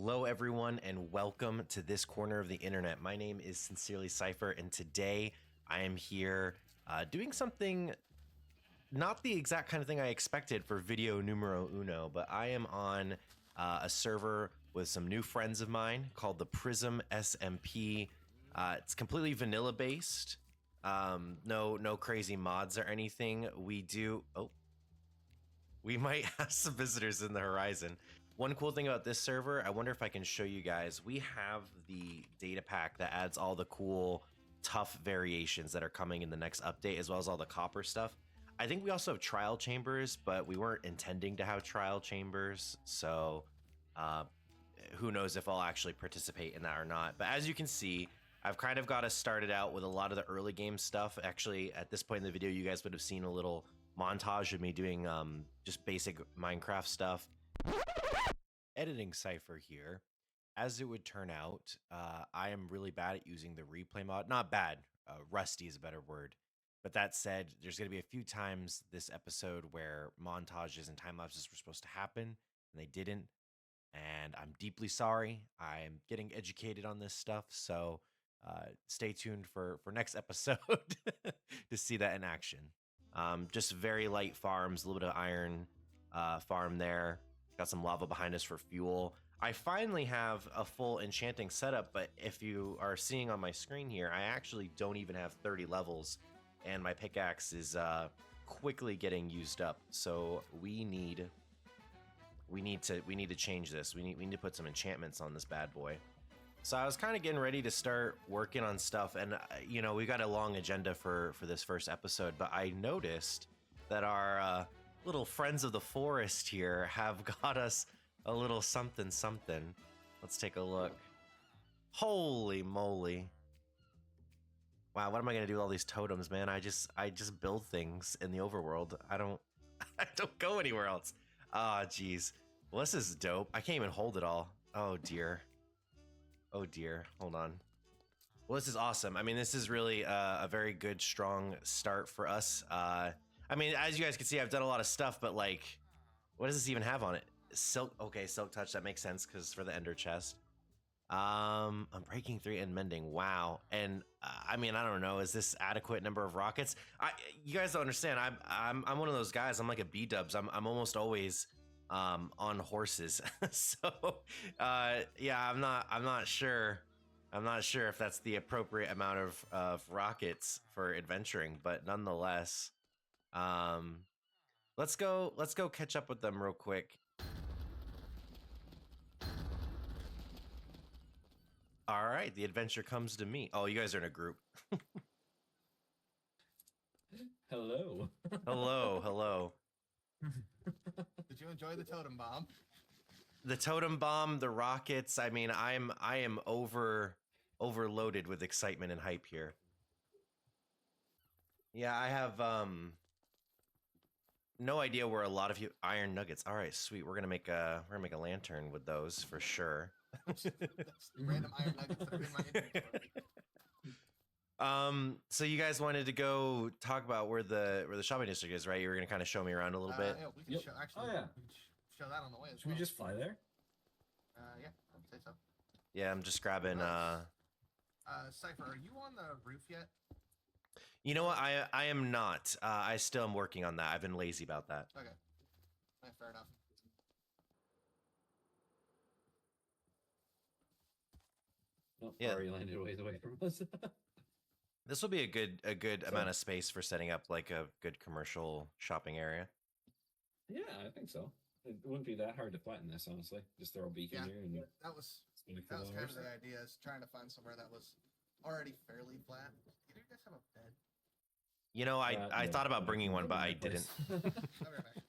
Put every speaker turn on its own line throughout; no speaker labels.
Hello everyone and welcome to this corner of the internet. My name is sincerely Cypher and today I am here doing something not the exact kind of thing I expected for video numero uno, but I am on a server with some new friends of mine called the PRISM SMP. It's completely vanilla based. No crazy mods or anything. We might have some visitors in the horizon. One cool thing about this server, I wonder if I can show you guys, we have the data pack that adds all the cool tough variations that are coming in the next update, as well as all the copper stuff. I think we also have trial chambers, but we weren't intending to have trial chambers, so who knows if I'll actually participate in that or not. But as you can see, I've kind of got us started out with a lot of the early game stuff. Actually, at this point in the video, you guys would have seen a little montage of me doing just basic Minecraft stuff. Editing Cypher here. As it would turn out, I am really bad at using the replay mod. Not bad, rusty is a better word. But that said, there's going to be a few times this episode where montages and time lapses were supposed to happen, and they didn't. And I'm deeply sorry. I'm getting educated on this stuff, so stay tuned for next episode to see that in action. Just very light farms, a little bit of iron farm there. Got some lava behind us for fuel. I finally have a full enchanting setup, but if you are seeing on my screen here, I actually don't even have 30 levels, and my pickaxe is quickly getting used up. So we need to change this. We need to put some enchantments on this bad boy. So I was kind of getting ready to start working on stuff, and you know, we got a long agenda for this first episode, but I noticed that our little friends of the forest here have got us a little something. Let's take a look. Holy moly. Wow, what am I gonna do with all these totems, man? I just build things in the overworld. I don't go anywhere else. Ah, geez. Well, this is dope. I can't even hold it all. Oh dear. Oh dear. Hold on. Well, this is awesome. I mean, this is really a very good, strong start for us. I mean, as you guys can see, I've done a lot of stuff, but like, what does this even have on it? Silk. Okay, silk touch. That makes sense because for the ender chest. I'm breaking 3 and mending. Wow. And I mean, I don't know. Is this adequate number of rockets? You guys don't understand. I'm one of those guys. I'm like a B-dubs. I'm almost always on horses. So yeah, I'm not sure. I'm not sure if that's the appropriate amount of rockets for adventuring, but nonetheless, let's go catch up with them real quick. All right, the adventure comes to me. Oh, you guys are in a group.
Hello.
Hello.
Did you enjoy the totem bomb?
The totem bomb, the rockets. I mean, I am overloaded with excitement and hype here. Yeah, I have no idea where a lot of you iron nuggets. All right, sweet. We're gonna make a lantern with those for sure.
That's random iron nuggets that are in my inventory.
So you guys wanted to go talk about where the shopping district is, right? You were gonna kind of show me around a little bit.
Yeah, we can show, actually, we can show that on the way as
Should
well.
we just fly there?
Yeah, I'd say so.
Yeah, I'm just grabbing.
Cypher, are you on the roof yet?
You know what? I am not. I still am working on that. I've been lazy about that.
Okay. Fair enough.
Oh,
Yeah.
already landed a ways away from us.
This will be a good amount of space for setting up like a good commercial shopping area.
Yeah, I think so. It wouldn't be that hard to flatten this, honestly. Just throw a beacon here and
That was
spin a
kind
couple
of
hours.
the idea, is trying to find somewhere that was already fairly flat. Do you guys have a bed?
You know, I
Yeah,
thought about bringing one, but I
Place.
didn't.
I'll be right back.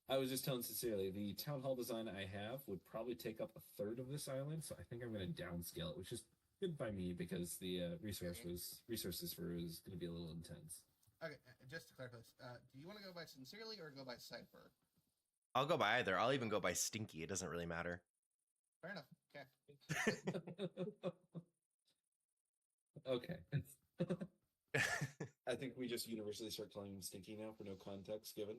I was just telling sincerely, the town hall design I have would probably take up a third of this island, so I think I'm going to downscale it, which is good by me because the resources for it is going to be a little intense.
Okay, just to clarify this, do you want to go by Sincerely or go by Cypher?
I'll go by either. I'll even go by Stinky. It doesn't really matter.
Fair enough. Okay.
Okay. I think we just universally start calling him Stinky now for no context given.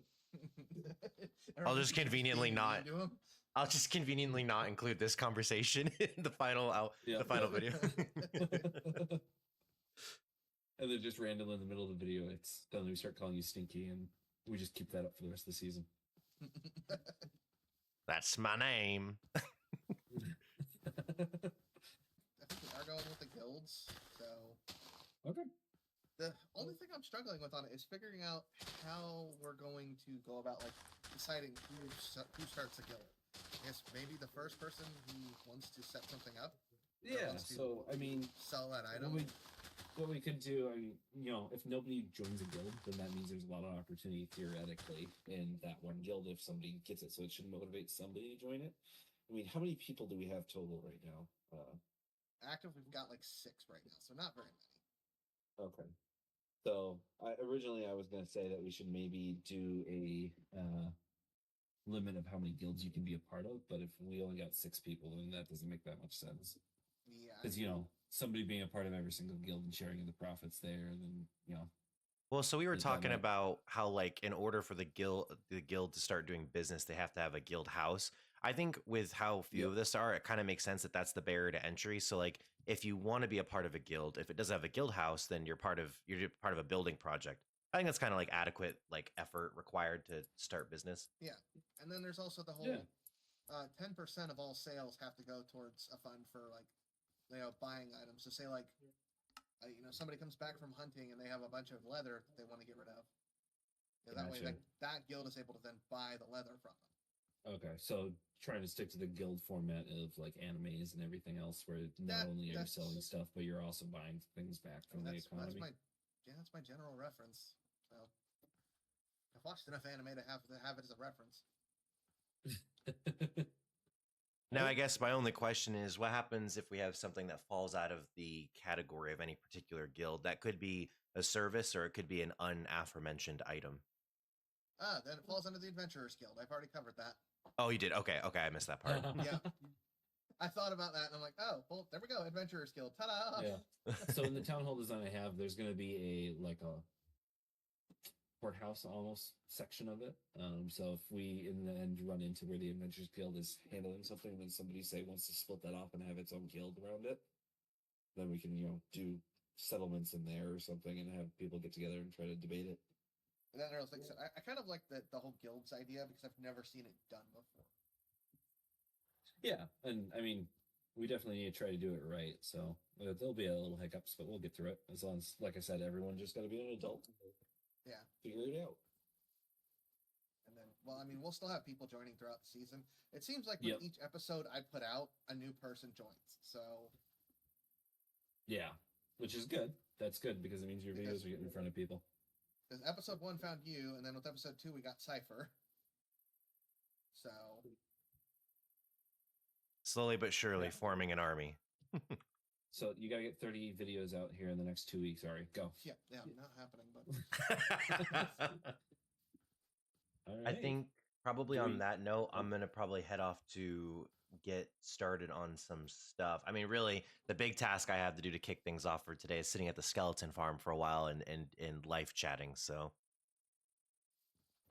I'll just conveniently not.
into him.
I'll just conveniently not include this conversation in the final the final video.
And then just randomly in the middle of the video, it's suddenly we start calling you Stinky, and we just keep that up for the rest of the season.
That's my name.
I think we are going with the guilds, so
Okay.
the only thing I'm struggling with on it is figuring out how we're going to go about like deciding who starts a guild. I guess maybe the first person who wants to set something up.
Yeah.
wants to
So I mean,
sell that
what
item.
we could do, I mean, you know, if nobody joins a guild, then that means there's a lot of opportunity theoretically in that one guild if somebody gets it. So it should motivate somebody to join it. I mean, how many people do we have total right now?
Active, we've got like 6 right now, so not very many.
Okay. So originally I was going to say that we should maybe do a limit of how many guilds you can be a part of, but if we only got 6 people, then that doesn't make that much sense.
Yeah.
Because, you know, somebody being a part of every single guild and sharing in the profits there, and then, you know.
Well, so we were
Is that
talking
right?
about how, like, in order for the guild to start doing business, they have to have a guild house. I think with how few
Yep.
of this are, it kind of makes sense that that's the barrier to entry. So, like, if you want to be a part of a guild, if it doesn't have a guild house, then you're part of a building project. I think that's kind of like adequate like effort required to start business.
And then there's also the whole
Yeah.
10% of all sales have to go towards a fund for like, you know, buying items. So say like, you know, somebody comes back from hunting and they have a bunch of leather that they want to get rid of. You know, that way,
Gotcha.
like, that guild is able to then buy the leather from them.
Okay, so trying to stick to the guild format of like animes and everything else, where not only are you selling stuff, but you're also buying things back from the economy.
That's my general reference. So I've watched enough anime to have it as a reference.
Now, I guess my only question is, what happens if we have something that falls out of the category of any particular guild? That could be a service, or it could be an unaforementioned item.
Then it falls under the Adventurers Guild. I've already covered that.
Oh, you did? Okay, I missed that part.
Yeah. I thought about that and I'm like, oh, well, there we go, Adventurers Guild. Ta-da!
Yeah. So in the town hall design I have, there's going to be a courthouse almost section of it. So if we in the end run into where the Adventurers Guild is handling something, and then somebody say wants to split that off and have its own guild around it, then we can, you know, do settlements in there or something and have people get together and try to debate it.
And then I was like, I kind of like the whole guilds idea because I've never seen it done before.
Yeah, and I mean, we definitely need to try to do it right. So there'll be a little hiccups, but we'll get through it. As long as, like I said, everyone just got to be an adult.
Yeah.
Figure it out.
And then, well, I mean, we'll still have people joining throughout the season. It seems like with each episode I put out, a new person joins. So.
Yeah, which is good. That's good because it means your videos are getting in front of people.
Because episode 1 found you, and then with episode 2 we got Cypher. So.
Slowly but surely forming an army.
So you gotta get 30 videos out here in the next 2 weeks. Ari, go.
Yeah, not happening, but.
All right.
I think probably on that note, I'm gonna probably head off to get started on some stuff. I mean, really, the big task I have to do to kick things off for today is sitting at the skeleton farm for a while and live chatting. So.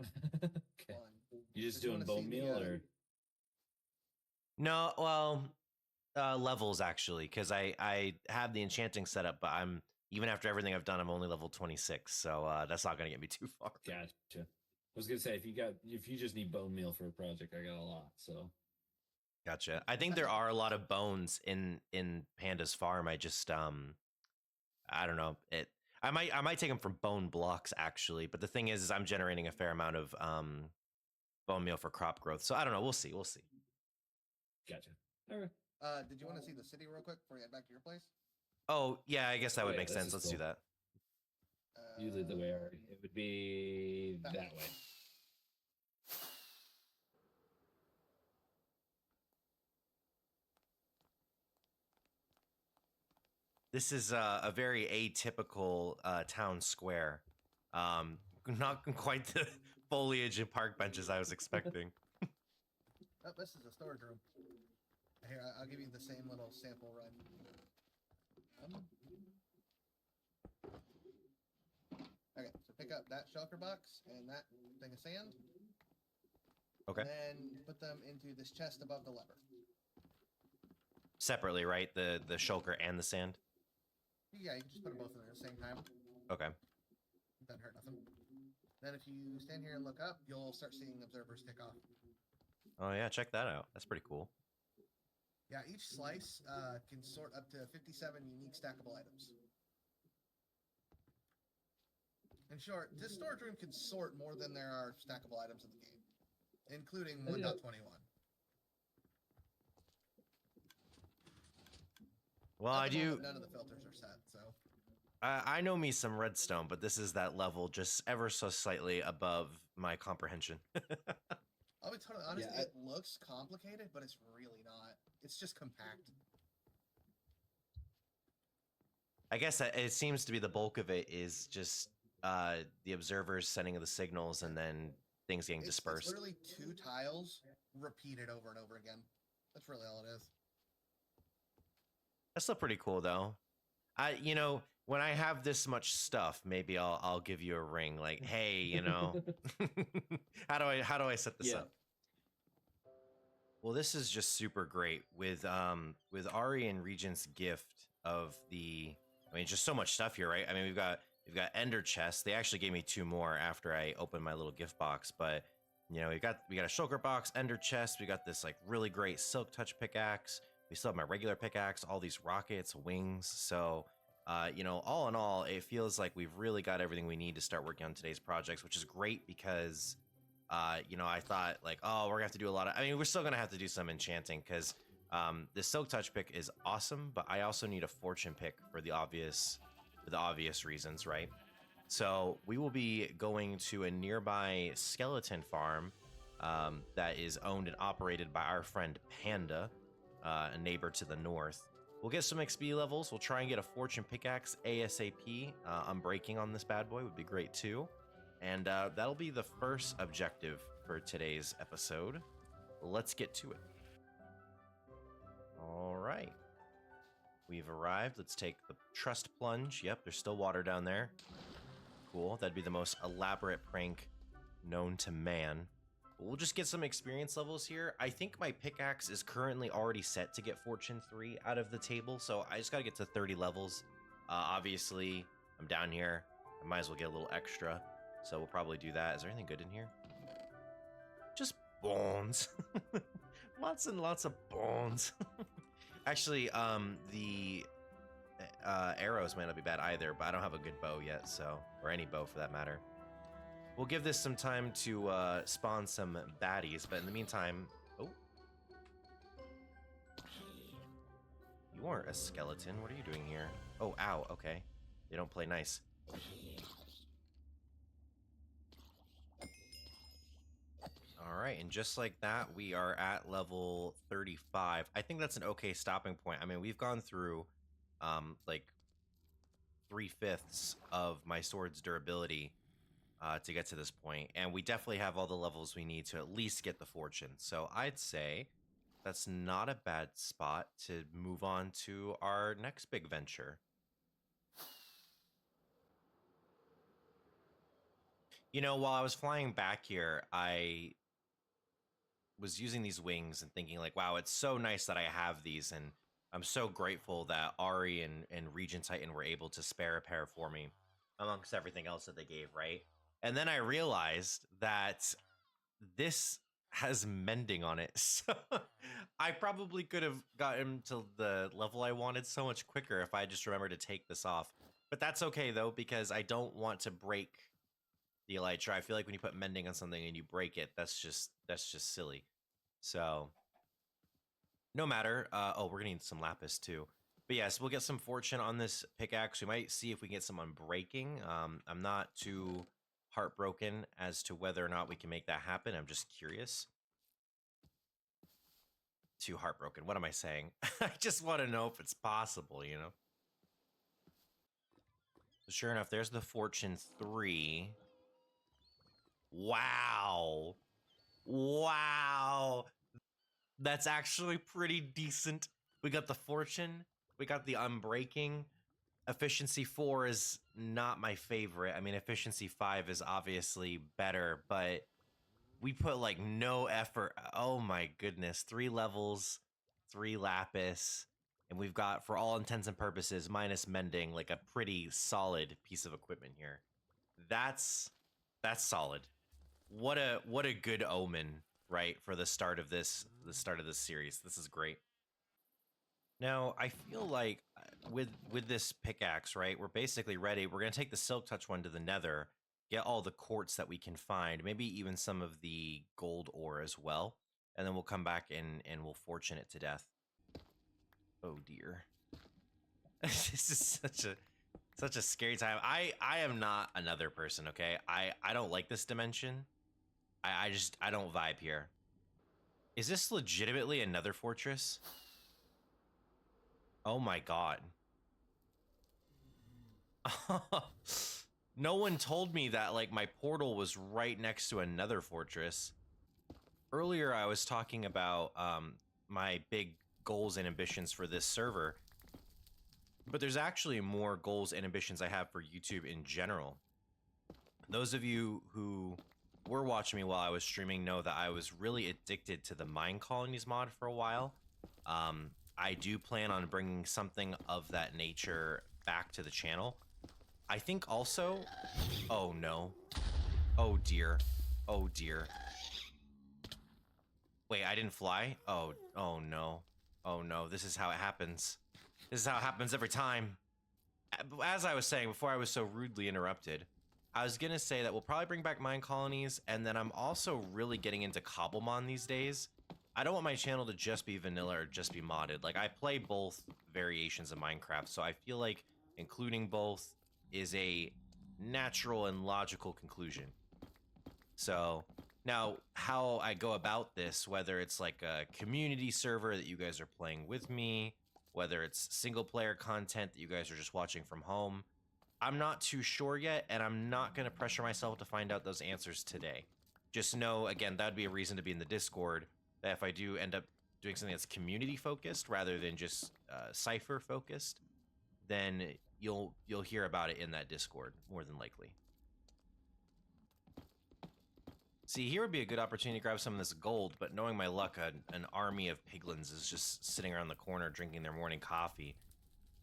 Okay. You just doing bone meal or?
No, well, levels actually, because I have the enchanting setup, but I'm even after everything I've done, I'm only level 26, so that's not gonna get me too far.
Gotcha. I was gonna say if you just need bone meal for a project, I got a lot. So.
Gotcha. I think there are a lot of bones in Panda's farm. I just I don't know it. I might take them from bone blocks actually, but the thing is I'm generating a fair amount of bone meal for crop growth. So I don't know. We'll see.
Gotcha. All right.
Did you want to see the city real quick before you head back to your place?
Oh yeah, I guess that would
yeah,
make sense. Let's do that.
You lead the way, Ari. It would be that way.
This is a very atypical town square. Not quite the foliage and park benches I was expecting.
Oh, this is a storage room. Here, I'll give you the same little sample run. up that shulker box and that thing of sand.
Okay.
And then put them into this chest above the lever.
Separately, right? The shulker and the sand.
Yeah, you can just put them both in there at the same time.
Okay.
Doesn't hurt nothing. Then if you stand here and look up, you'll start seeing observers tick off.
Oh yeah, check that out. That's pretty cool.
Yeah, each slice can sort up to 57 unique stackable items. In short, this storage room can sort more than there are stackable items in the game, including 1.21.
Well, I do.
None of the filters are set, so.
I know me some redstone, but this is that level just ever so slightly above my comprehension.
I'll be totally honest, it looks complicated, but it's really not. It's just compact.
I guess it seems to be the bulk of it is just the observers sending the signals and then things getting dispersed.
It's literally 2 tiles repeated over and over again. That's really all it is.
That's still pretty cool, though. You know, when I have this much stuff, maybe I'll give you a ring. Like, hey, you know, how do I set this up? Well, this is just super great with Ari and Regent's gift of the. I mean, just so much stuff here, right? I mean, we've got Ender chests. They actually gave me 2 more after I opened my little gift box, but you know, we got a shulker box, Ender chest. We got this like really great silk touch pickaxe. We still have my regular pickaxe, all these rockets, wings. So, you know, all in all, it feels like we've really got everything we need to start working on today's projects, which is great because, you know, I thought like, oh, we're gonna have to do a lot of. I mean, we're still gonna have to do some enchanting because the silk touch pick is awesome, but I also need a fortune pick for the obvious reasons, right? So we will be going to a nearby skeleton farm that is owned and operated by our friend Panda. A neighbor to the north. We'll get some XP levels. We'll try and get a fortune pickaxe ASAP. Unbreaking on this bad boy would be great too. And that'll be the first objective for today's episode. Let's get to it. All right. We've arrived. Let's take the trust plunge. Yep, there's still water down there. Cool. That'd be the most elaborate prank known to man. We'll just get some experience levels here. I think my pickaxe is currently already set to get Fortune 3 out of the table, so I just gotta get to 30 levels. Obviously, I'm down here. I might as well get a little extra, so we'll probably do that. Is there anything good in here? Just bones. Lots and lots of bones. Actually, the arrows might not be bad either, but I don't have a good bow yet, so, or any bow for that matter. We'll give this some time to spawn some baddies, but in the meantime... Oh. You aren't a skeleton. What are you doing here? Oh, ow. Okay. They don't play nice. Alright, and just like that, we are at level 35. I think that's an okay stopping point. I mean, we've gone through, like, 3/5 of my sword's durability to get to this point, and we definitely have all the levels we need to at least get the fortune. So I'd say that's not a bad spot to move on to our next big venture. You know, while I was flying back here, I was using these wings and thinking like, wow, it's so nice that I have these, and I'm so grateful that Ari and Regent Titan were able to spare a pair for me amongst everything else that they gave, right? And then I realized that this has mending on it. So I probably could have gotten to the level I wanted so much quicker if I just remembered to take this off. But that's okay, though, because I don't want to break the elytra. I feel like when you put mending on something and you break it, that's just silly. So no matter. Oh, we're going to need some lapis, too. But yes, we'll get some fortune on this pickaxe. We might see if we can get some unbreaking. I'm not too heartbroken as to whether or not we can make that happen. I'm just curious. Too heartbroken. What am I saying? I just want to know if it's possible, you know? So sure enough, there's the Fortune 3. Wow. Wow. That's actually pretty decent. We got the Fortune. We got the Unbreaking. efficiency 4 is not my favorite. I mean, efficiency 5 is obviously better, but we put like no effort. Oh my goodness. 3 levels, 3 lapis, and we've got, for all intents and purposes, minus mending, like a pretty solid piece of equipment here. That's solid. What a good omen, right, for the start of this series. This is great. Now, I feel like with this pickaxe, right, we're basically ready. We're going to take the Silk Touch one to the Nether, get all the quartz that we can find, maybe even some of the gold ore as well, and then we'll come back and we'll fortune it to death. Oh dear. This is such a scary time. I am not another person, okay? I don't like this dimension. I don't vibe here. Is this legitimately another fortress? Oh my god. No one told me that like my portal was right next to another fortress. Earlier I was talking about my big goals and ambitions for this server, but there's actually more goals and ambitions I have for YouTube in general. Those of you who were watching me while I was streaming know that I was really addicted to the mine colonies mod for a while. I do plan on bringing something of that nature back to the channel. I think also, oh no, oh dear, oh dear. Wait, I didn't fly? Oh no, oh no, this is how it happens. This is how it happens every time. As I was saying before I was so rudely interrupted, I was gonna say that we'll probably bring back mine colonies, and then I'm also really getting into Cobblemon these days. I don't want my channel to just be vanilla or just be modded. Like, I play both variations of Minecraft, so I feel like including both is a natural and logical conclusion. So now how I go about this, whether it's like a community server that you guys are playing with me, whether it's single player content that you guys are just watching from home, I'm not too sure yet, and I'm not going to pressure myself to find out those answers today. Just know, again, that'd be a reason to be in the Discord, that if I do end up doing something that's community focused rather than just Cypher focused, then you'll hear about it in that Discord more than likely. See, here would be a good opportunity to grab some of this gold, but knowing my luck, an army of piglins is just sitting around the corner drinking their morning coffee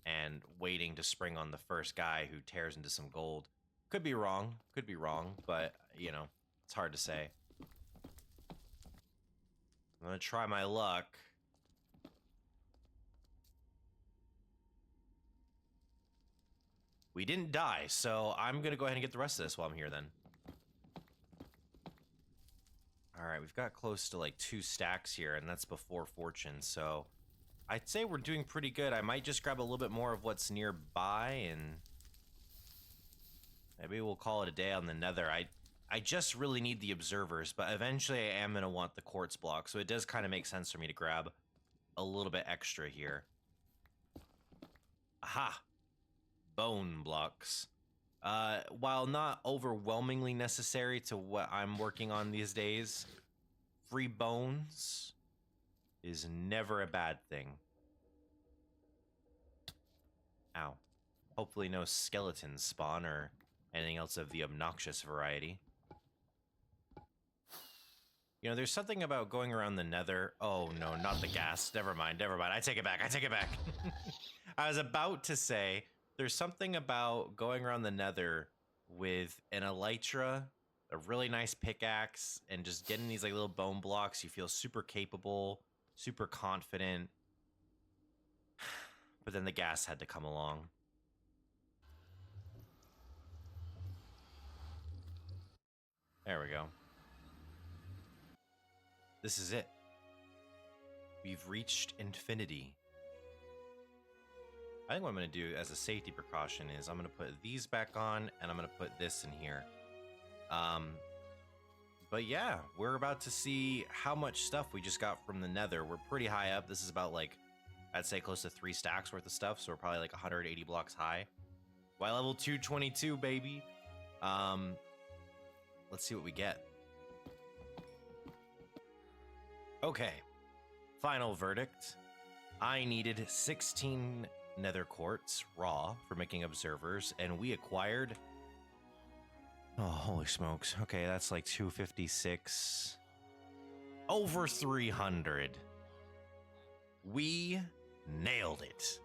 and waiting to spring on the first guy who tears into some gold. Could be wrong, but, you know, it's hard to say. I'm gonna try my luck. We didn't die, so I'm gonna go ahead and get the rest of this while I'm here then. Alright, we've got close to like 2 stacks here, and that's before fortune, so I'd say we're doing pretty good. I might just grab a little bit more of what's nearby, and maybe we'll call it a day on the Nether. I just really need the observers, but eventually I am going to want the quartz block, so it does kind of make sense for me to grab a little bit extra here. Aha! Bone blocks. While not overwhelmingly necessary to what I'm working on these days, free bones is never a bad thing. Ow. Hopefully no skeletons spawn or anything else of the obnoxious variety. You know, there's something about going around the Nether. Oh no, not the gas. Never mind. I take it back. I was about to say, there's something about going around the Nether with an elytra, a really nice pickaxe, and just getting these like little bone blocks. You feel super capable, super confident. But then the gas had to come along. There we go. This is it. We've reached infinity. I think what I'm going to do as a safety precaution is I'm going to put these back on, and I'm going to put this in here. But yeah, we're about to see how much stuff we just got from the Nether. We're pretty high up. This is about like, I'd say close to 3 stacks worth of stuff, so we're probably like 180 blocks high. Why level 222, baby? Let's see what we get. Okay, final verdict. I needed 16 nether quartz raw for making observers, and we acquired. Oh, holy smokes. Okay, that's like 256. Over 300. We nailed it.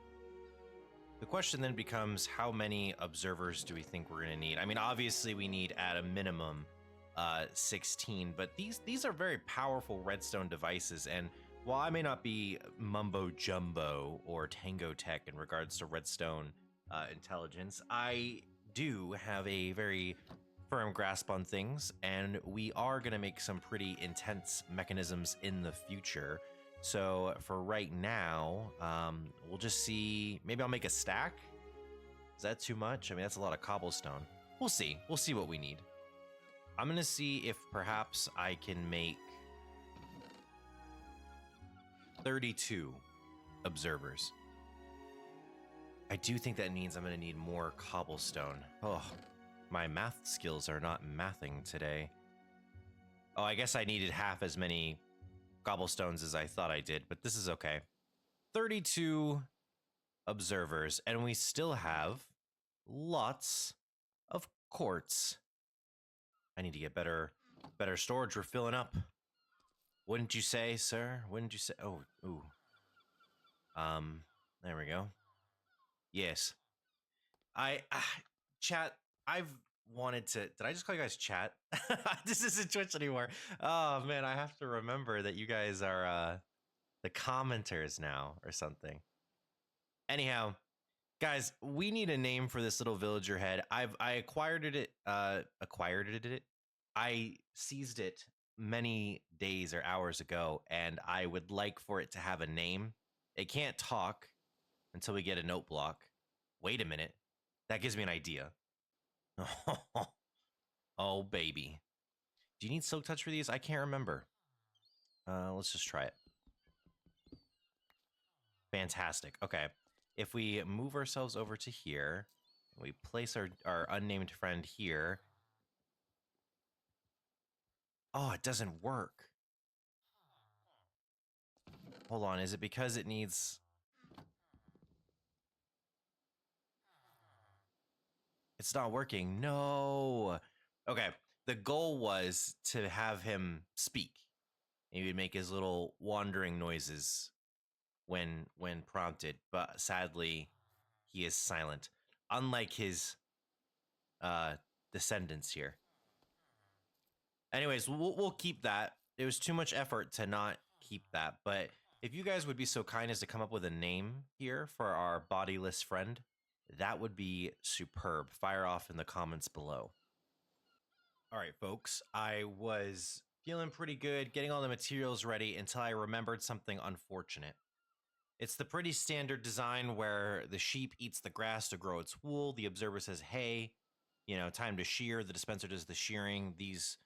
The question then becomes, how many observers do we think we're going to need? I mean, obviously we need at a minimum 16, but these are very powerful redstone devices, and while I may not be mumbo jumbo or tango tech in regards to redstone intelligence, I do have a very firm grasp on things, and we are going to make some pretty intense mechanisms in the future. So for right now, we'll just see. Maybe I'll make a stack. Is that too much? I mean, that's a lot of cobblestone. We'll see. We'll see what we need. I'm going to see if perhaps I can make 32 observers. I do think that means I'm going to need more cobblestone. Oh, my math skills are not mathing today. Oh, I guess I needed half as many cobblestones as I thought I did, but this is okay. 32 observers, and we still have lots of quartz. I need to get better storage. We're filling up. Wouldn't you say, sir? Wouldn't you say? Oh, ooh. There we go. Yes. Chat, I've wanted to. Did I just call you guys chat? This isn't Twitch anymore. Oh man, I have to remember that you guys are the commenters now or something. Anyhow, guys, we need a name for this little villager head. I acquired it. I seized it many days or hours ago, and I would like for it to have a name. It can't talk until we get a note block. Wait a minute. That gives me an idea. Oh, baby. Do you need silk touch for these? I can't remember. Let's just try it. Fantastic. Okay. If we move ourselves over to here, we place our unnamed friend here. Oh, it doesn't work. Hold on. Is it because it needs... It's not working. No. Okay. The goal was to have him speak. He would make his little wandering noises when prompted, but sadly, he is silent. Unlike his descendants here. Anyways, we'll keep that. It was too much effort to not keep that, but if you guys would be so kind as to come up with a name here for our bodiless friend, that would be superb. Fire off in the comments below. All right, folks, I was feeling pretty good getting all the materials ready until I remembered something unfortunate. It's the pretty standard design where the sheep eats the grass to grow its wool. The observer says, hey, you know, time to shear. The dispenser does the shearing. These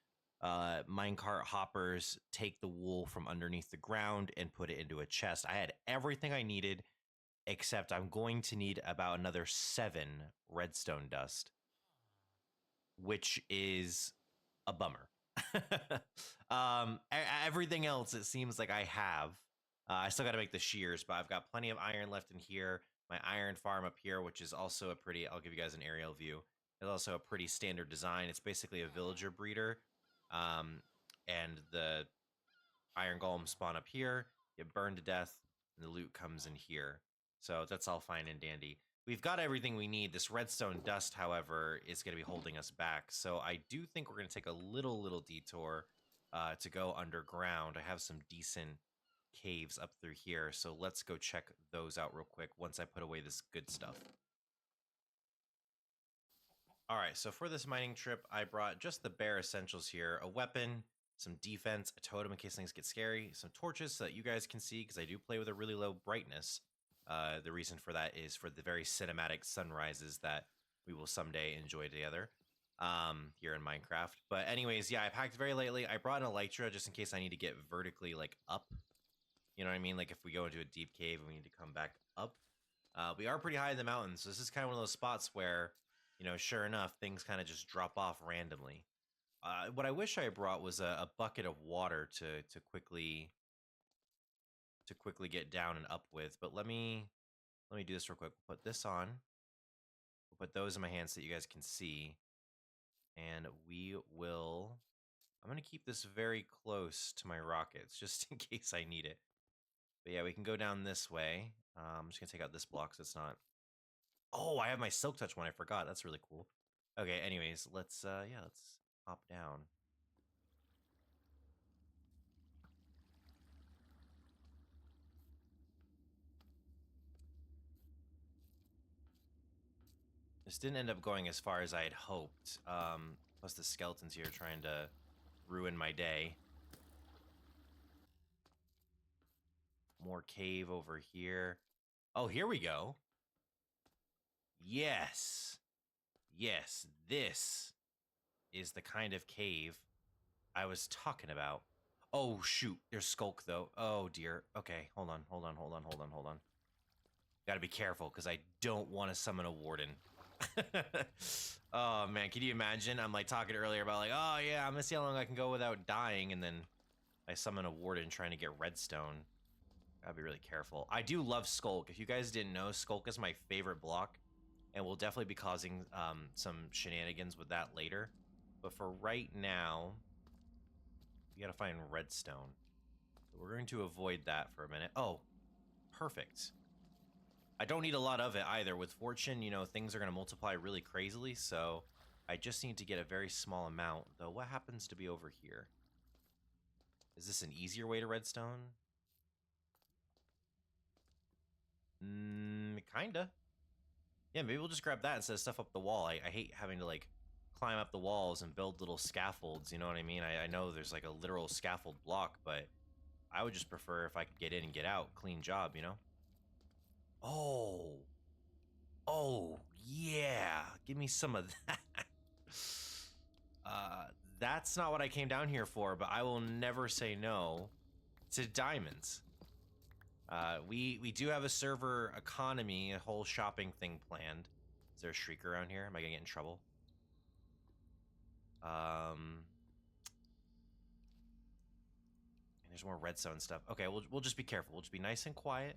minecart hoppers take the wool from underneath the ground and put it into a chest. I had everything I needed, except I'm going to need about another 7 redstone dust, which is a bummer. Everything else, it seems like I have. I still got to make the shears, but I've got plenty of iron left in here. My iron farm up here, which is also a pretty, I'll give you guys an aerial view. It's also a pretty standard design. It's basically a villager breeder. And the iron golems spawn up here, get burned to death, and the loot comes in here. So that's all fine and dandy. We've got everything we need. This redstone dust, however, is going to be holding us back. So I do think we're going to take a little detour to go underground. I have some decent caves up through here, so let's go check those out real quick once I put away this good stuff. All right, so for this mining trip, I brought just the bare essentials here: a weapon, some defense, a totem in case things get scary, some torches so that you guys can see, because I do play with a really low brightness. The reason for that is for the very cinematic sunrises that we will someday enjoy together here in Minecraft. But anyways, yeah, I packed very lightly. I brought an elytra just in case I need to get vertically like up. You know what I mean? Like if we go into a deep cave and we need to come back up. We are pretty high in the mountains, so this is kind of one of those spots where, you know, sure enough, things kind of just drop off randomly. What I wish I brought was a bucket of water to quickly get down and up with, but let me Let me do this real quick. Put this on. We'll put those in my hands so that you guys can see. And we will... I'm going to keep this very close to my rockets, just in case I need it. But yeah, we can go down this way. I'm just going to take out this block so it's not... Oh, I have my Silk Touch one. I forgot. That's really cool. Okay, anyways, let's hop down. This didn't end up going as far as I had hoped. Plus the skeletons here trying to ruin my day. More cave over here. Oh, here we go. Yes. Yes, this is the kind of cave I was talking about. Oh, shoot. There's Skulk, though. Oh, dear. Okay, hold on. Gotta be careful, because I don't want to summon a Warden. Oh, man. Can you imagine? I'm, like, talking earlier about, like, oh, yeah, I'm gonna see how long I can go without dying, and then I summon a Warden trying to get redstone. Gotta be really careful. I do love Skulk. If you guys didn't know, Skulk is my favorite block, and we'll definitely be causing some shenanigans with that later. But for right now, we gotta find redstone. So we're going to avoid that for a minute. Oh, perfect. I don't need a lot of it either. With fortune, you know, things are gonna multiply really crazily, so I just need to get a very small amount. Though, what happens to be over here? Is this an easier way to redstone? Kinda. Yeah, maybe we'll just grab that instead of stuff up the wall. I hate having to, like, climb up the walls and build little scaffolds, you know what I mean? I know there's, like, a literal scaffold block, but I would just prefer if I could get in and get out. Clean job, you know? Oh. Oh, yeah. Give me some of that. That's not what I came down here for, but I will never say no to diamonds. We do have a server economy, a whole shopping thing planned. Is there a Shrieker around here? Am I gonna get in trouble? And there's more redstone stuff. Okay, we'll just be careful. We'll just be nice and quiet.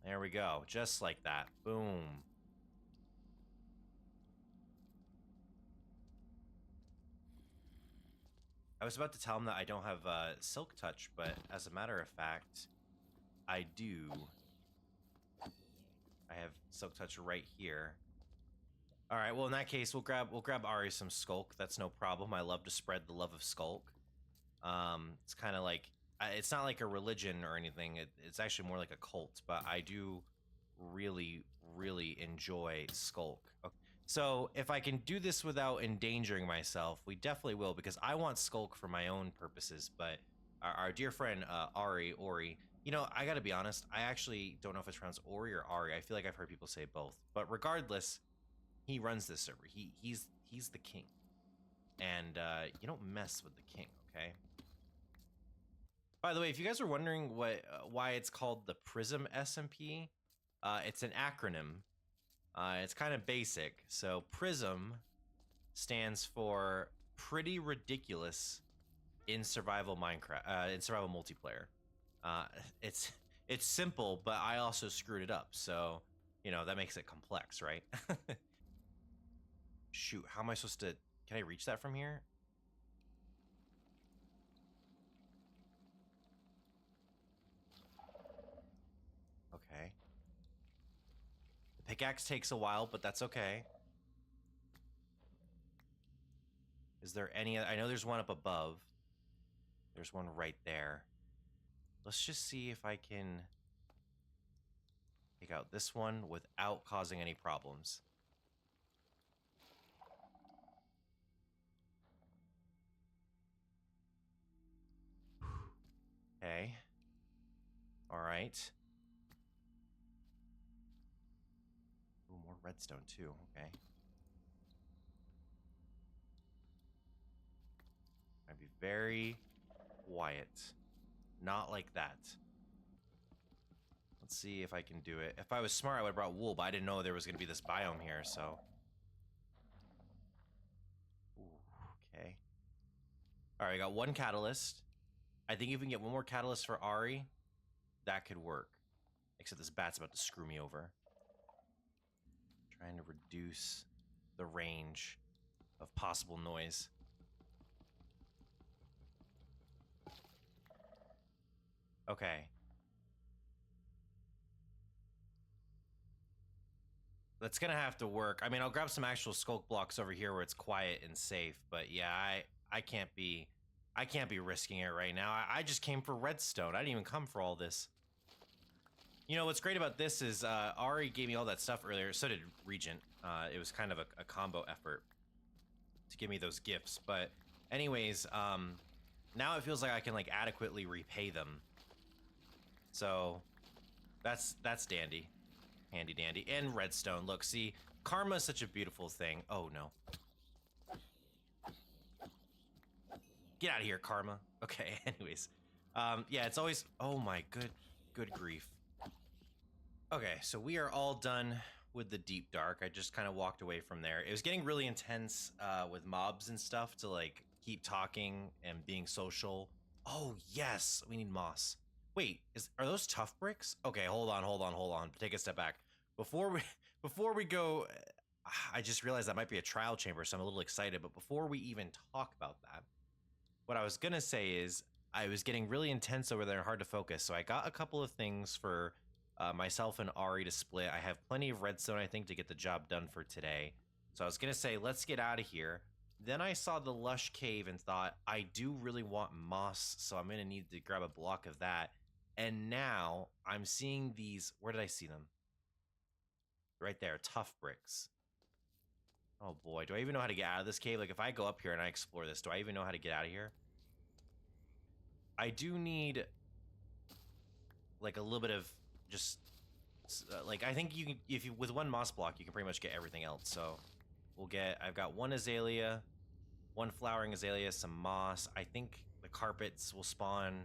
There we go. Just like that. Boom. I was about to tell him that I don't have Silk Touch, but as a matter of fact, I do. I have Silk Touch right here. All right, well in that case, we'll grab Ari some Skulk. That's no problem. I love to spread the love of Skulk. It's kind of like, it's not like a religion or anything. It's actually more like a cult, but I do really, really enjoy Skulk. Okay. So if I can do this without endangering myself, we definitely will, because I want Skulk for my own purposes. But our dear friend Ori, you know, I gotta be honest, I actually don't know if it's pronounced Ori or Ari. I feel like I've heard people say both. But regardless, he runs this server. He's the king, and you don't mess with the king, okay? By the way, if you guys were wondering why it's called the PRISM SMP, it's an acronym. It's kind of basic. So PRISM stands for Pretty Ridiculous in Survival Minecraft, in Survival Multiplayer. It's simple, but I also screwed it up. So, you know, that makes it complex, right? Shoot, how am I supposed to... Can I reach that from here? Okay. The pickaxe takes a while, but that's okay. Is there any... I know there's one up above. There's one right there. Let's just see if I can take out this one without causing any problems. Okay. All right. Ooh, more redstone too. Okay. I'd be very quiet. Not like that. Let's see if I can do it. If I was smart, I would have brought wool, but I didn't know there was going to be this biome here, so... Ooh, okay. Alright, I got one catalyst. I think if we can get one more catalyst for Ari, that could work. Except this bat's about to screw me over. Trying to reduce the range of possible noise. Okay. That's gonna have to work. I mean, I'll grab some actual skulk blocks over here where it's quiet and safe, but yeah, I can't be risking it right now. I just came for redstone. I didn't even come for all this. You know, what's great about this is Ari gave me all that stuff earlier. So did Regent. It was kind of a combo effort to give me those gifts. But anyways, now it feels like I can like adequately repay them. So that's dandy. Handy dandy. And redstone. Look, see, karma is such a beautiful thing. Oh no. Get out of here, karma. Okay, anyways. Yeah, it's always, oh my good grief. Okay, so we are all done with the deep dark. I just kind of walked away from there. It was getting really intense with mobs and stuff to like keep talking and being social. Oh yes, we need moss. Wait, are those tough bricks? Okay, hold on. Take a step back. Before we go, I just realized that might be a trial chamber, so I'm a little excited. But before we even talk about that, what I was gonna say is I was getting really intense over there and hard to focus. So I got a couple of things for myself and Ari to split. I have plenty of redstone, I think, to get the job done for today. So I was gonna say, let's get out of here. Then I saw the lush cave and thought, I do really want moss, so I'm gonna need to grab a block of that. And now I'm seeing these, where did I see them? Right there, tough bricks. Oh boy, do I even know how to get out of this cave? Like if I go up here and I explore this, do I even know how to get out of here? I do need like a little bit of just like, I think you can, if you, with one moss block, you can pretty much get everything else. So we'll get, I've got one azalea, one flowering azalea, some moss. I think the carpets will spawn.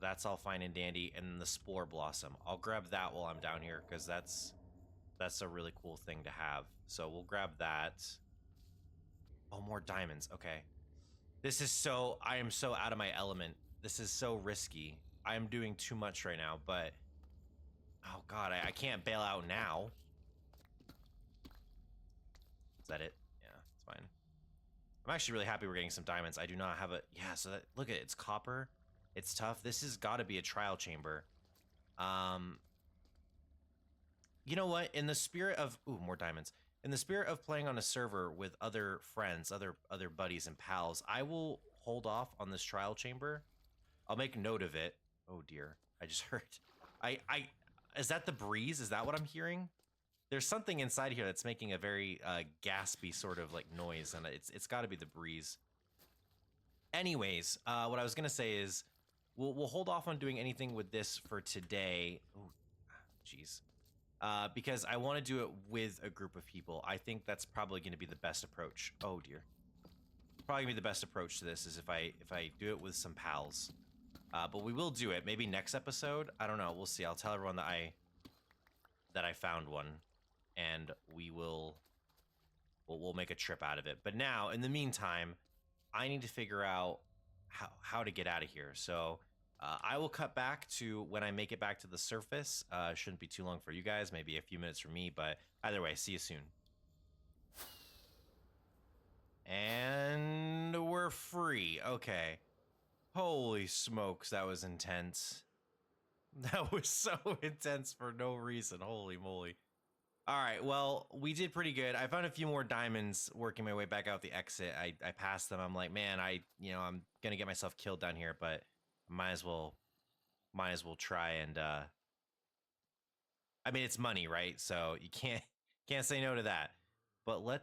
That's all fine and dandy. And then the spore blossom. I'll grab that while I'm down here because that's a really cool thing to have. So we'll grab that. Oh, more diamonds. Okay. This is so, I am so out of my element. This is so risky. I am doing too much right now, but oh god, I can't bail out now. Is that it? Yeah, it's fine. I'm actually really happy we're getting some diamonds. I do not have a, yeah, so that, look at it, it's copper. It's tough. This has got to be a trial chamber. You know what? In the spirit of, ooh, more diamonds. In the spirit of playing on a server with other friends, other buddies and pals, I will hold off on this trial chamber. I'll make note of it. Oh dear, I just heard. Is that the breeze? Is that what I'm hearing? There's something inside here that's making a very gaspy sort of like noise, and it's got to be the breeze. Anyways, what I was gonna say is, we'll hold off on doing anything with this for today. Oh, jeez. Because I want to do it with a group of people. I think that's probably going to be the best approach. Oh dear. Probably gonna be the best approach to this is if I do it with some pals. But we will do it. Maybe next episode. I don't know. We'll see. I'll tell everyone that I found one, and we'll make a trip out of it. But now, in the meantime, I need to figure out how to get out of here. So I will cut back to when I make it back to the surface. Shouldn't be too long for you guys. Maybe a few minutes for me. But either way, see you soon. And we're free. Okay. Holy smokes, that was intense. That was so intense for no reason. Holy moly. All right, well, we did pretty good. I found a few more diamonds working my way back out the exit. I passed them. I'm like, man, I'm going to get myself killed down here, but might as well try and I mean, it's money, right? So you can't say no to that. But we'll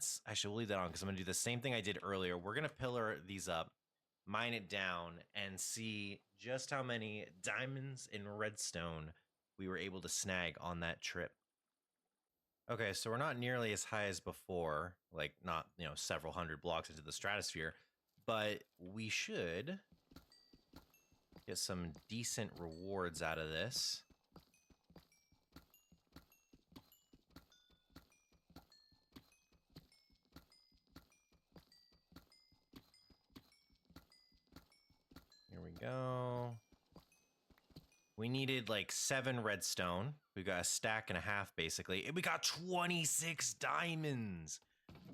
leave that on because I'm going to do the same thing I did earlier. We're going to pillar these up, mine it down, and see just how many diamonds and redstone we were able to snag on that trip. Okay, so we're not nearly as high as before, like not, several hundred blocks into the stratosphere, but we should get some decent rewards out of this. Here we go. We needed like 7 redstone. We got a stack and a half basically. And we got 26 diamonds.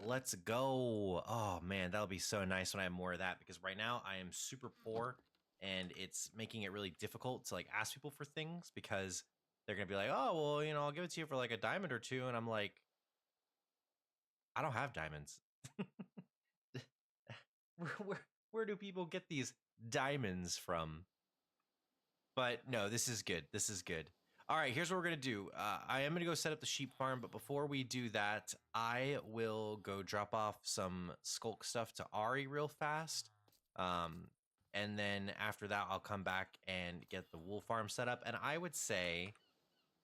Let's go. Oh man, that'll be so nice when I have more of that, because right now I am super poor and it's making it really difficult to like ask people for things, because they're going to be like, "Oh, well, you know, I'll give it to you for like a diamond or two." And I'm like, I don't have diamonds. Where do people get these diamonds from? But no, this is good. This is good. All right, here's what we're going to do. I am going to go set up the sheep farm, but before we do that, I will go drop off some skulk stuff to Ari real fast. And then after that, I'll come back and get the wool farm set up. And I would say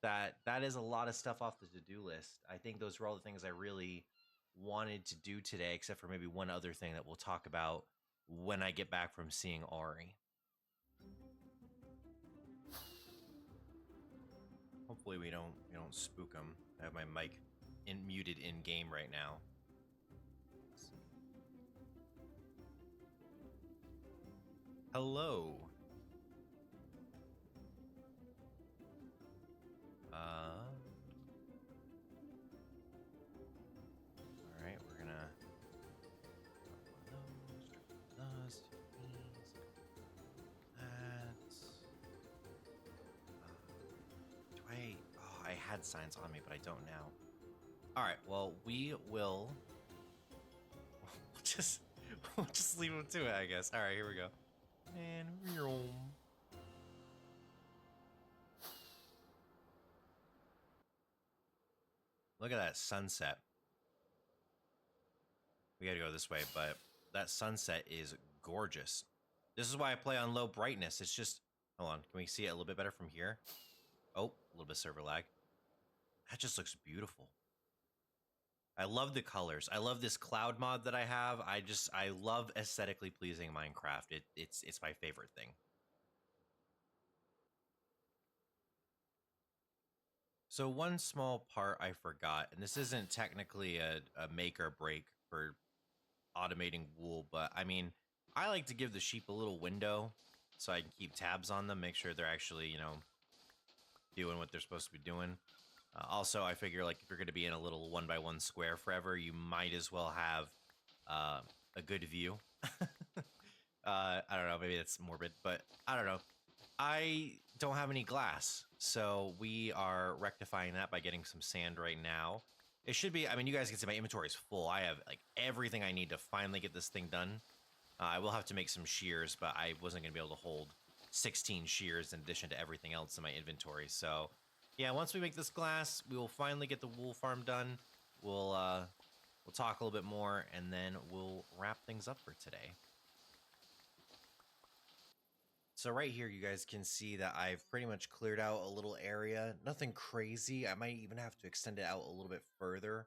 that that is a lot of stuff off the to-do list. I think those were all the things I really wanted to do today, except for maybe one other thing that we'll talk about when I get back from seeing Ari. Hopefully we don't spook him. I have my mic muted in game right now. Hello. All right, we're gonna those, I had signs on me, but I don't now. All right, well, we will we'll just leave them to it, I guess. All right, here we go. And look at that sunset. We gotta go this way, but that sunset is gorgeous. This is why I play on low brightness. It's just, hold on, can we see it a little bit better from here? Oh, a little bit of server lag. That just looks beautiful. I love the colors. I love this cloud mod that I have. I love aesthetically pleasing Minecraft. It's my favorite thing. So one small part I forgot, and this isn't technically a make or break for automating wool, but I mean, I like to give the sheep a little window so I can keep tabs on them, make sure they're actually, you know, doing what they're supposed to be doing. Also, I figure like if you're going to be in a little 1x1 square forever, you might as well have a good view. I don't know, maybe that's morbid, but I don't know. I don't have any glass, so we are rectifying that by getting some sand right now. It should be, I mean, you guys can see my inventory is full. I have like everything I need to finally get this thing done. I will have to make some shears, but I wasn't going to be able to hold 16 shears in addition to everything else in my inventory. So yeah, once we make this glass, we will finally get the wool farm done. We'll talk a little bit more, and then we'll wrap things up for today. So right here, you guys can see that I've pretty much cleared out a little area. Nothing crazy. I might even have to extend it out a little bit further.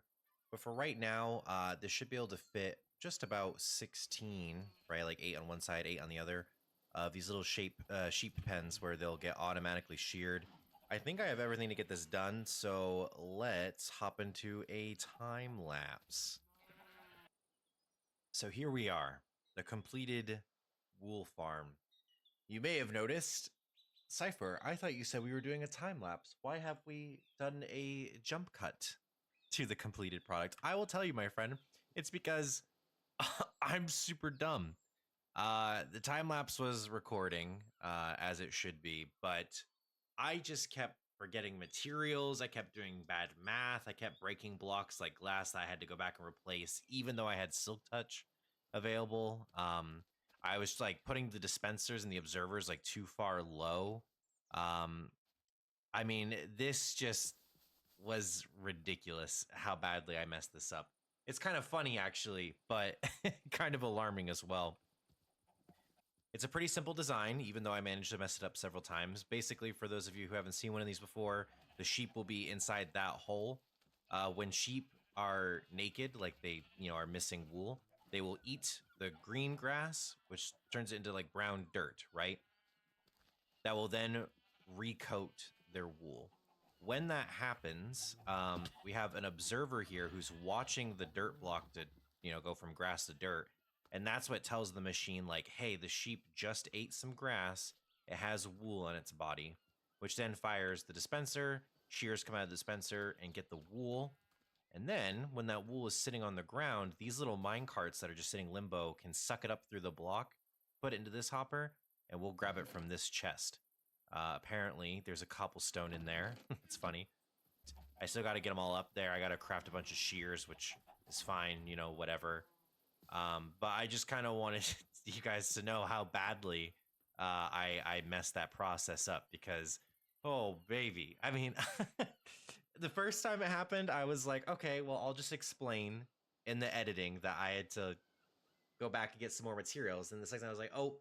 But for right now, this should be able to fit just about 16, right? Like 8 on one side, 8 on the other. Of these little sheep pens where they'll get automatically sheared. I think I have everything to get this done, so let's hop into a time lapse. So here we are, the completed wool farm. You may have noticed, Cypher, I thought you said we were doing a time lapse. Why have we done a jump cut to the completed product? I will tell you, my friend, it's because I'm super dumb. The time lapse was recording as it should be, but I just kept forgetting materials. I kept doing bad math. I kept breaking blocks like glass that I had to go back and replace, even though I had Silk Touch available. I was like putting the dispensers and the observers like too far low. I mean, this just was ridiculous how badly I messed this up. It's kind of funny actually, but kind of alarming as well. It's a pretty simple design, even though I managed to mess it up several times. Basically, for those of you who haven't seen one of these before, the sheep will be inside that hole. When sheep are naked, like they, are missing wool, they will eat the green grass, which turns it into like brown dirt, right? That will then recoat their wool. When that happens, we have an observer here who's watching the dirt block to, go from grass to dirt. And that's what tells the machine, like, hey, the sheep just ate some grass. It has wool on its body. which then fires the dispenser. Shears come out of the dispenser and get the wool. And then when that wool is sitting on the ground, these little mine carts that are just sitting limbo can suck it up through the block, put it into this hopper, and we'll grab it from this chest. Apparently, there's a cobblestone in there. It's funny. I still got to get them all up there. I got to craft a bunch of shears, which is fine, you know, whatever. But I just kind of wanted you guys to know how badly I messed that process up because, oh, baby. I mean, the first time it happened, I was like, okay, well, I'll just explain in the editing that I had to go back and get some more materials. And the second time I was like, oh,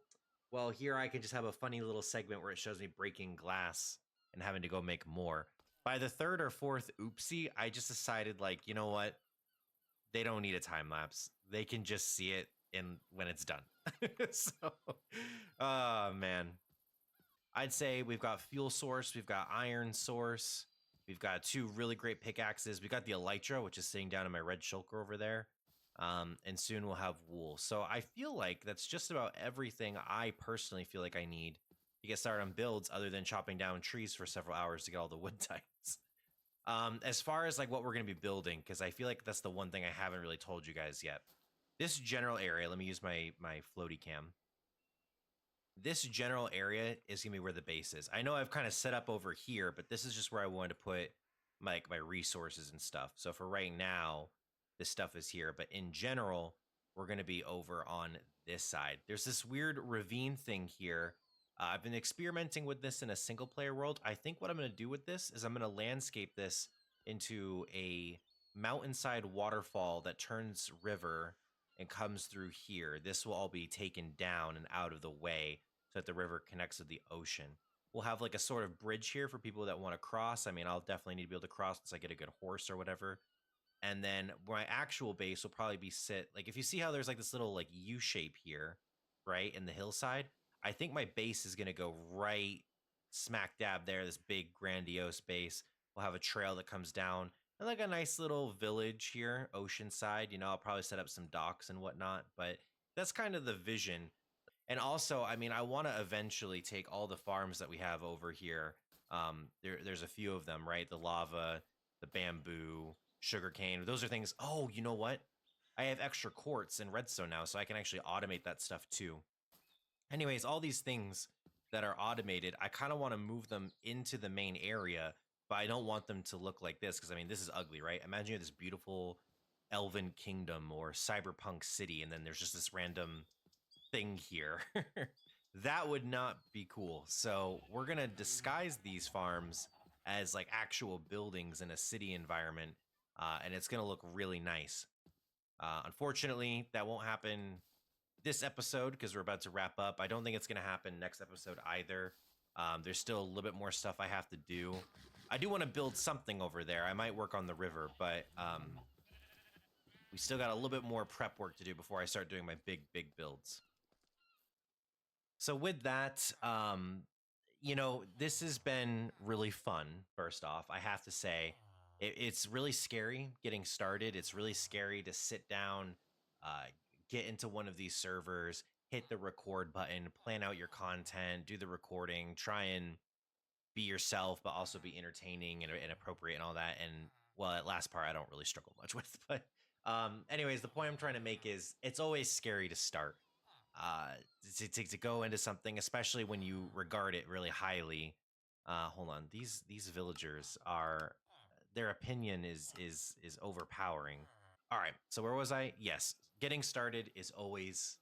well, here I can just have a funny little segment where it shows me breaking glass and having to go make more. By the third or fourth oopsie, I just decided, like, you know what? They don't need a time lapse. They can just see it in when it's done. So, oh man. I'd say we've got fuel source, we've got iron source, we've got 2 really great pickaxes. We got the elytra, which is sitting down in my red shulker over there. And soon we'll have wool. So I feel like that's just about everything I personally feel like I need to get started on builds other than chopping down trees for several hours to get all the wood types. As far as like what we're going to be building, because I feel like that's the one thing I haven't really told you guys yet. This general area, let me use my floaty cam. This general area is going to be where the base is. I know I've kind of set up over here, but this is just where I wanted to put my resources and stuff. So for right now, this stuff is here. But in general, we're going to be over on this side. There's this weird ravine thing here. I've been experimenting with this in a single player world. I think what I'm going to do with this is I'm going to landscape this into a mountainside waterfall that turns river and comes through here. This will all be taken down and out of the way so that the river connects with the ocean. We'll have like a sort of bridge here for people that want to cross. I mean, I'll definitely need to be able to cross once I get a good horse or whatever. And then my actual base will probably be like if you see how there's like this little like U shape here, right, in the hillside, I think my base is going to go right smack dab there, this big grandiose base. We'll have a trail that comes down and like a nice little village here, oceanside. You know, I'll probably set up some docks and whatnot, but that's kind of the vision. And also, I mean, I want to eventually take all the farms that we have over here. There's a few of them, right? The lava, the bamboo, sugarcane. Those are things. Oh, you know what? I have extra quartz and redstone now, so I can actually automate that stuff too. Anyways, all these things that are automated, I kind of want to move them into the main area, but I don't want them to look like this because, I mean, this is ugly, right? Imagine you have this beautiful elven kingdom or cyberpunk city, and then there's just this random thing here. That would not be cool. So we're going to disguise these farms as like actual buildings in a city environment, and it's going to look really nice. Unfortunately, that won't happen this episode because we're about to wrap up. I don't think it's going to happen next episode either. There's still a little bit more stuff I have to do. I do want to build something over there. I might work on the river, but we still got a little bit more prep work to do before I start doing my big builds. So with that, you know, this has been really fun, first off. I have to say, it's really scary getting started. It's really scary to sit down, get into one of these servers, hit the record button, plan out your content, do the recording, try and be yourself, but also be entertaining and appropriate and all that. And well, that last part I don't really struggle much with. But anyways, the point I'm trying to make is it's always scary to start. To go into something, especially when you regard it really highly. Hold on, these villagers are, their opinion is overpowering. All right, so where was I? Yes, getting started is always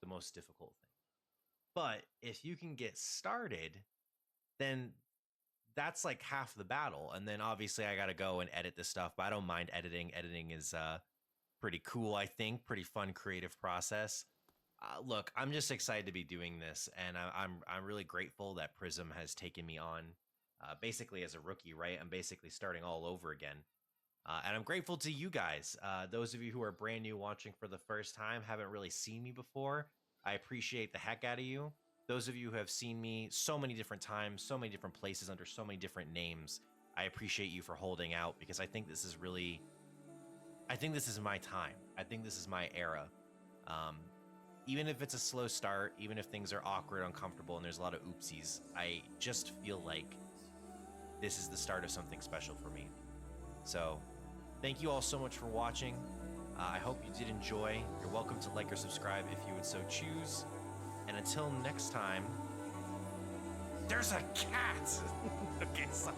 the most difficult thing. But if you can get started, then that's like half the battle. And then obviously I got to go and edit this stuff, but I don't mind editing. Editing is pretty cool, I think. Pretty fun, creative process. Look, I'm just excited to be doing this, and I'm really grateful that PRISM has taken me on, basically as a rookie, right? I'm basically starting all over again. And I'm grateful to you guys. Those of you who are brand new watching for the first time, haven't really seen me before, I appreciate the heck out of you. Those of you who have seen me so many different times, so many different places, under so many different names, I appreciate you for holding out, because I think this is really, I think this is my time. I think this is my era. Even if it's a slow start, even if things are awkward, uncomfortable, and there's a lot of oopsies, I just feel like this is the start of something special for me. So thank you all so much for watching. I hope you did enjoy. You're welcome to like or subscribe if you would so choose. And until next time, there's a cat. Okay, sorry.